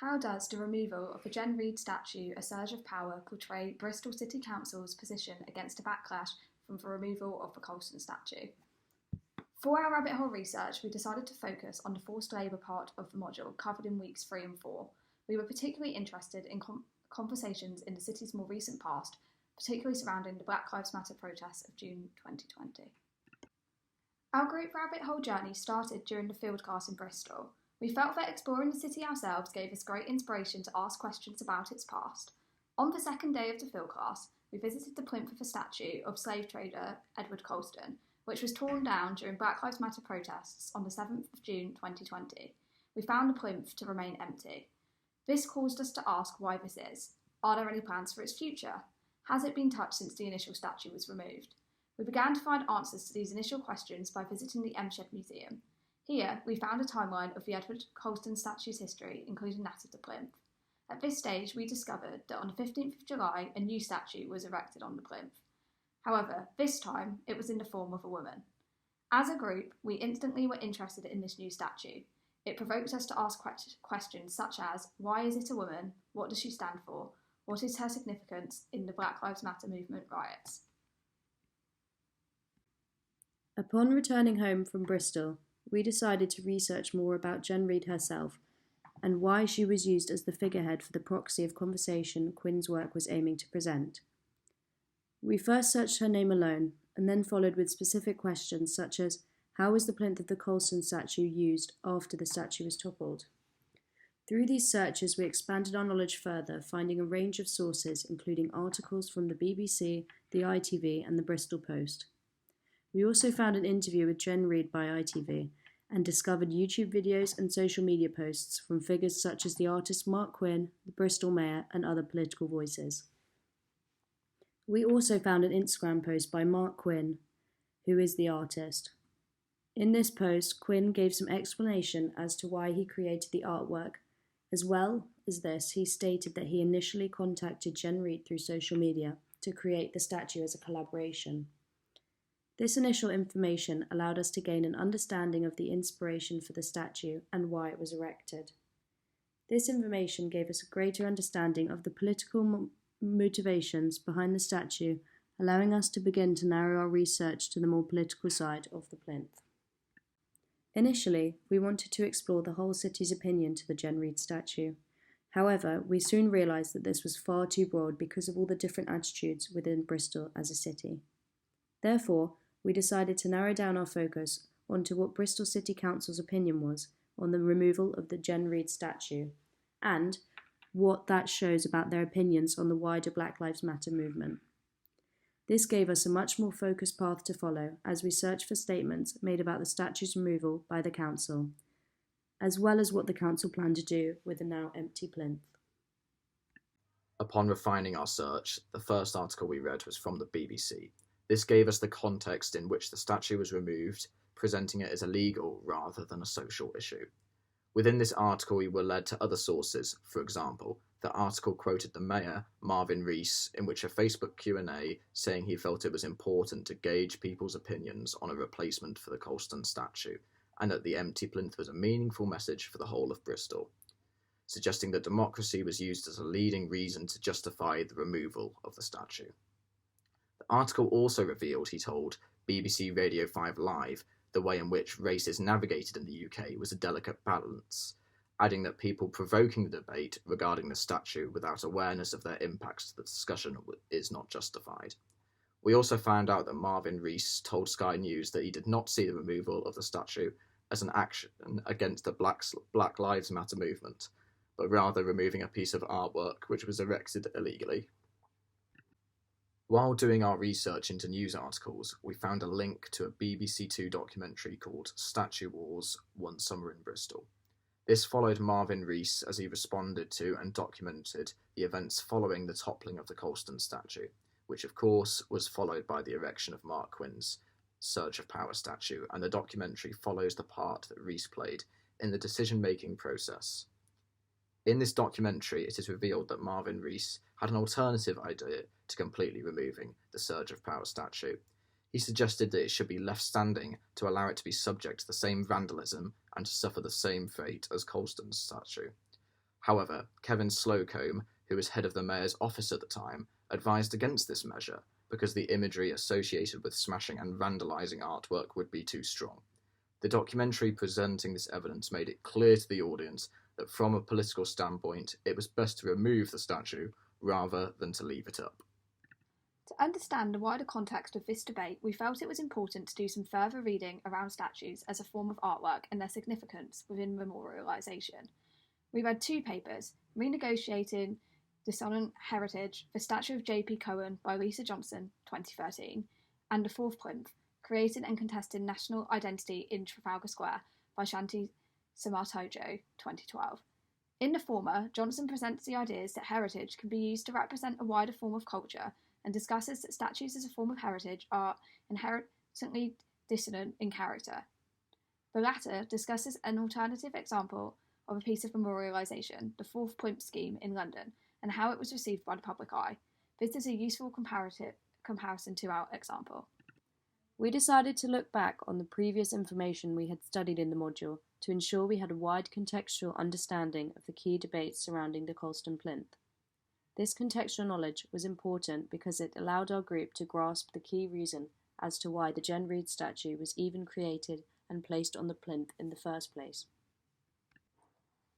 How does the removal of the Jen Reid statue, A Surge of Power, portray Bristol City Council's position against a backlash from the removal of the Colston statue? For our rabbit hole research, we decided to focus on the forced labour part of the module covered in weeks 3 and 4. We were particularly interested in conversations in the city's more recent past, particularly surrounding the Black Lives Matter protests of June 2020. Our group rabbit hole journey started during the fieldcast in Bristol. We felt that exploring the city ourselves gave us great inspiration to ask questions about its past. On the second day of the fieldcast, we visited the plinth of a statue of slave trader Edward Colston, which was torn down during Black Lives Matter protests on the 7th of June 2020. We found the plinth to remain empty. This caused us to ask why this is. Are there any plans for its future? Has it been touched since the initial statue was removed? We began to find answers to these initial questions by visiting the M-Shed Museum. Here, we found a timeline of the Edward Colston statue's history, including that of the plinth. At this stage, we discovered that on the 15th of July, a new statue was erected on the plinth. However, this time, it was in the form of a woman. As a group, we instantly were interested in this new statue. It provoked us to ask questions such as, why is it a woman? What does she stand for? What is her significance in the Black Lives Matter movement riots? Upon returning home from Bristol, we decided to research more about Jen Reid herself and why she was used as the figurehead for the proxy of conversation Quinn's work was aiming to present. We first searched her name alone, and then followed with specific questions such as, how was the plinth of the Colston statue used after the statue was toppled? Through these searches, we expanded our knowledge further, finding a range of sources, including articles from the BBC, the ITV, and the Bristol Post. We also found an interview with Jen Reid by ITV, and discovered YouTube videos and social media posts from figures such as the artist Mark Quinn, the Bristol Mayor, and other political voices. We also found an Instagram post by Mark Quinn, who is the artist. In this post, Quinn gave some explanation as to why he created the artwork. As well as this, he stated that he initially contacted Jen Reid through social media to create the statue as a collaboration. This initial information allowed us to gain an understanding of the inspiration for the statue and why it was erected. This information gave us a greater understanding of the political motivations behind the statue, allowing us to begin to narrow our research to the more political side of the plinth. Initially, we wanted to explore the whole city's opinion to the Jen Reid statue. However, we soon realised that this was far too broad because of all the different attitudes within Bristol as a city. Therefore, we decided to narrow down our focus onto what Bristol City Council's opinion was on the removal of the Jen Reid statue, and what that shows about their opinions on the wider Black Lives Matter movement. This gave us a much more focused path to follow as we searched for statements made about the statue's removal by the council, as well as what the council planned to do with the now empty plinth. Upon refining our search, the first article we read was from the BBC. This gave us the context in which the statue was removed, presenting it as a legal rather than a social issue. Within this article, we were led to other sources. For example, the article quoted the mayor, Marvin Rees, in which a Facebook Q&A saying he felt it was important to gauge people's opinions on a replacement for the Colston statue, and that the empty plinth was a meaningful message for the whole of Bristol, suggesting that democracy was used as a leading reason to justify the removal of the statue. The article also revealed, he told BBC Radio 5 Live, the way in which race is navigated in the UK was a delicate balance, adding that people provoking the debate regarding the statue without awareness of their impacts to the discussion is not justified. We also found out that Marvin Rees told Sky News that he did not see the removal of the statue as an action against the Black Lives Matter movement, but rather removing a piece of artwork which was erected illegally. While doing our research into news articles, we found a link to a BBC Two documentary called Statue Wars, One Summer in Bristol. This followed Marvin Rees as he responded to and documented the events following the toppling of the Colston statue, which of course was followed by the erection of Mark Quinn's Surge of Power statue, and the documentary follows the part that Rees played in the decision-making process. In this documentary, it is revealed that Marvin Rees had an alternative idea to completely removing the Surge of Power statue. He suggested that it should be left standing to allow it to be subject to the same vandalism and to suffer the same fate as Colston's statue. However, Kevin Slocombe, who was head of the mayor's office at the time, advised against this measure because the imagery associated with smashing and vandalising artwork would be too strong. The documentary presenting this evidence made it clear to the audience that from a political standpoint, it was best to remove the statue rather than to leave it up. To understand the wider context of this debate, we felt it was important to do some further reading around statues as a form of artwork and their significance within memorialisation. We read 2 papers, Renegotiating Dissonant Heritage, The Statue of J.P. Cohen by Lisa Johnstone, 2013, and the 4th plinth, Creating and Contesting National Identity in Trafalgar Square by Shanti Samatojo, 2012. In the former, Johnstone presents the ideas that heritage can be used to represent a wider form of culture and discusses that statues as a form of heritage are inherently dissonant in character. The latter discusses an alternative example of a piece of memorialisation, the 4th plinth scheme in London, and how it was received by the public eye. This is a useful comparison to our example. We decided to look back on the previous information we had studied in the module to ensure we had a wide contextual understanding of the key debates surrounding the Colston plinth. This contextual knowledge was important because it allowed our group to grasp the key reason as to why the Jen Reid statue was even created and placed on the plinth in the first place.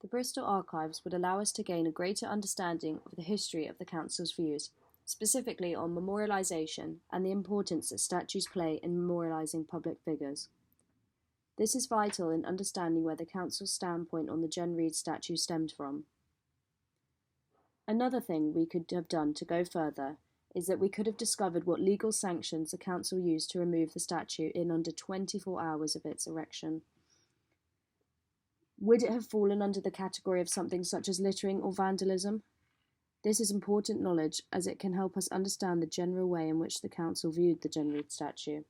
The Bristol archives would allow us to gain a greater understanding of the history of the Council's views, specifically on memorialisation and the importance that statues play in memorialising public figures. This is vital in understanding where the Council's standpoint on the Jen Reid statue stemmed from. Another thing we could have done to go further is that we could have discovered what legal sanctions the Council used to remove the statue in under 24 hours of its erection. Would it have fallen under the category of something such as littering or vandalism? This is important knowledge as it can help us understand the general way in which the Council viewed the Jen Reid statue.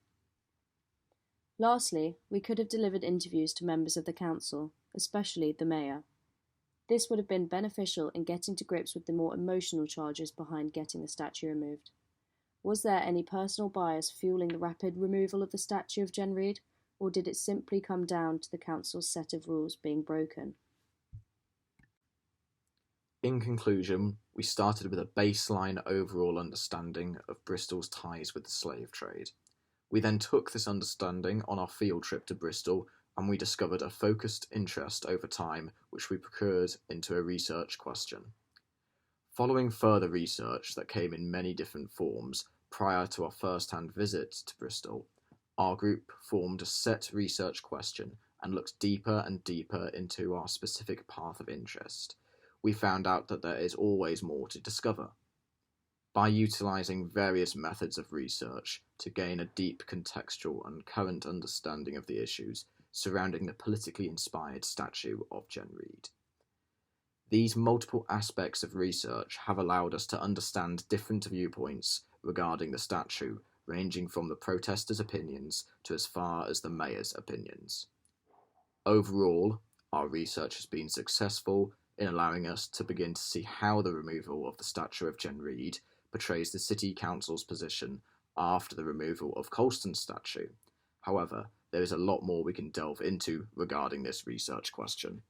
Lastly, we could have delivered interviews to members of the Council, especially the Mayor. This would have been beneficial in getting to grips with the more emotional charges behind getting the statue removed. Was there any personal bias fueling the rapid removal of the statue of Jen Reid, or did it simply come down to the Council's set of rules being broken? In conclusion, we started with a baseline overall understanding of Bristol's ties with the slave trade. We then took this understanding on our field trip to Bristol, and we discovered a focused interest over time which we procured into a research question. Following further research that came in many different forms prior to our first-hand visit to Bristol, our group formed a set research question and looked deeper and deeper into our specific path of interest. We found out that there is always more to discover. By utilising various methods of research to gain a deep contextual and current understanding of the issues surrounding the politically inspired statue of Jen Reid. These multiple aspects of research have allowed us to understand different viewpoints regarding the statue, ranging from the protesters' opinions to as far as the mayor's opinions. Overall, our research has been successful in allowing us to begin to see how the removal of the statue of Jen Reid portrays the City Council's position after the removal of Colston's statue. However, there is a lot more we can delve into regarding this research question.